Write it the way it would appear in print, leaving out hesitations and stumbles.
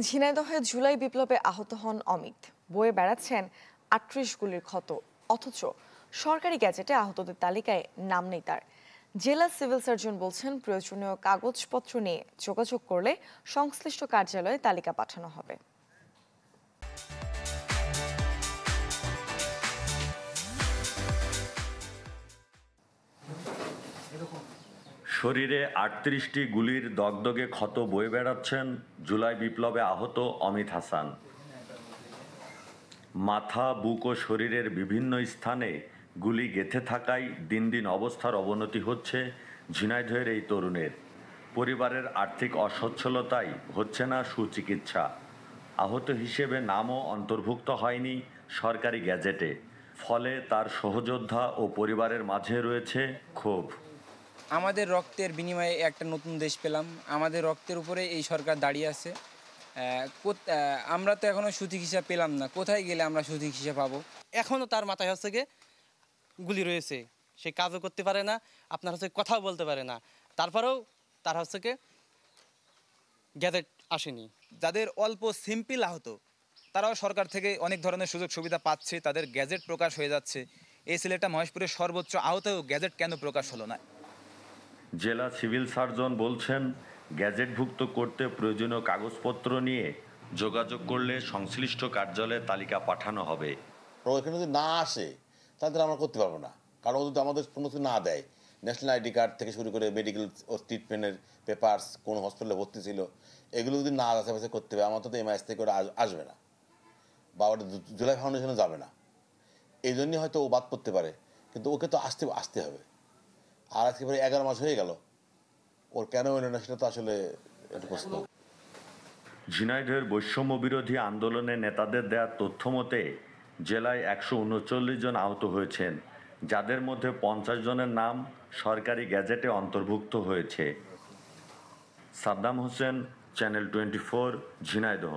ঝিনাইদহে জুলাই বিপ্লবে আহত হন অমিত। বয়ে বেড়াচ্ছেন ৩৮ গুলির ক্ষত, অথচ সরকারি গ্যাজেটে আহতদের তালিকায় নাম নেই তার। জেলা সিভিল সার্জন বলছেন, প্রয়োজনীয় কাগজপত্র নিয়ে যোগাযোগ করলে সংশ্লিষ্ট কার্যালয়ে তালিকা পাঠানো হবে। শরীরে ৩৮টি গুলির দগদগে ক্ষত বয়ে বেড়াচ্ছেন জুলাই বিপ্লবে আহত অমিত হাসান। মাথা, বুক ও শরীরের বিভিন্ন স্থানে গুলি গেঁথে থাকায় দিন দিন অবস্থার অবনতি হচ্ছে ঝিনাইদহের এই তরুণের। পরিবারের আর্থিক অসচ্ছলতায় হচ্ছে না সুচিকিৎসা। আহত হিসেবে নামও অন্তর্ভুক্ত হয়নি সরকারি গ্যাজেটে। ফলে তার সহযোদ্ধা ও পরিবারের মাঝে রয়েছে ক্ষোভ। আমাদের রক্তের বিনিময়ে একটা নতুন দেশ পেলাম, আমাদের রক্তের উপরে এই সরকার দাঁড়িয়ে আছে। আমরা তো এখনও সুচিকিৎসা পেলাম না, কোথায় গেলে আমরা সুচিকিৎসা পাবো? এখনও তার মাথায় হচ্ছে গিয়ে গুলি রয়েছে, সে কাজও করতে পারে না, আপনার হচ্ছে কথাও বলতে পারে না। তারপরেও তার হচ্ছে গিয়ে গ্যাজেট আসেনি। যাদের অল্প সিম্পল আহত তারাও সরকার থেকে অনেক ধরনের সুযোগ সুবিধা পাচ্ছে, তাদের গ্যাজেট প্রকাশ হয়ে যাচ্ছে। এই সিলেটটা মহেশপুরের সর্বোচ্চ আহতেও গ্যাজেট কেন প্রকাশ হলো না? জেলা সিভিল সার্জন বলছেন, গ্যাজেটভুক্ত করতে প্রয়োজনীয় কাগজপত্র নিয়ে যোগাযোগ করলে সংশ্লিষ্ট কার্যালয়ে তালিকা পাঠানো হবে। এখানে যদি না আসে তাহলে আমরা করতে পারবো না, কারণ ও যদি আমাদের কোনো কিছু না দেয়, ন্যাশনাল আইডি কার্ড থেকে শুরু করে মেডিকেল ও ট্রিটমেন্টের পেপারস, কোন হসপিটালে ভর্তি ছিল, এগুলো যদি না আশেপাশে করতে হবে, আমার তো এমআইএস থেকে ওরা আসবে না বা ওটা জুলাই ফাউন্ডেশনে যাবে না। এই জন্যই হয়তো ও বাদ পড়তে পারে, কিন্তু ওকে তো আসতে হবে। আর আজকে পরে 11 মাস হয়ে গেল, ওর কেন এলো না সেটা তো আসলে একটা প্রশ্ন। ঝিনাইদহের বৈষম্য বিরোধী আন্দোলনের নেতাদের দেওয়া তথ্য মতে জেলায় 139 জন আহত হয়েছেন, যাদের মধ্যে 50 জনের নাম সরকারি গ্যাজেটে অন্তর্ভুক্ত হয়েছে। সাদ্দাম হোসেন, চ্যানেল 24, ঝিনাইদহ।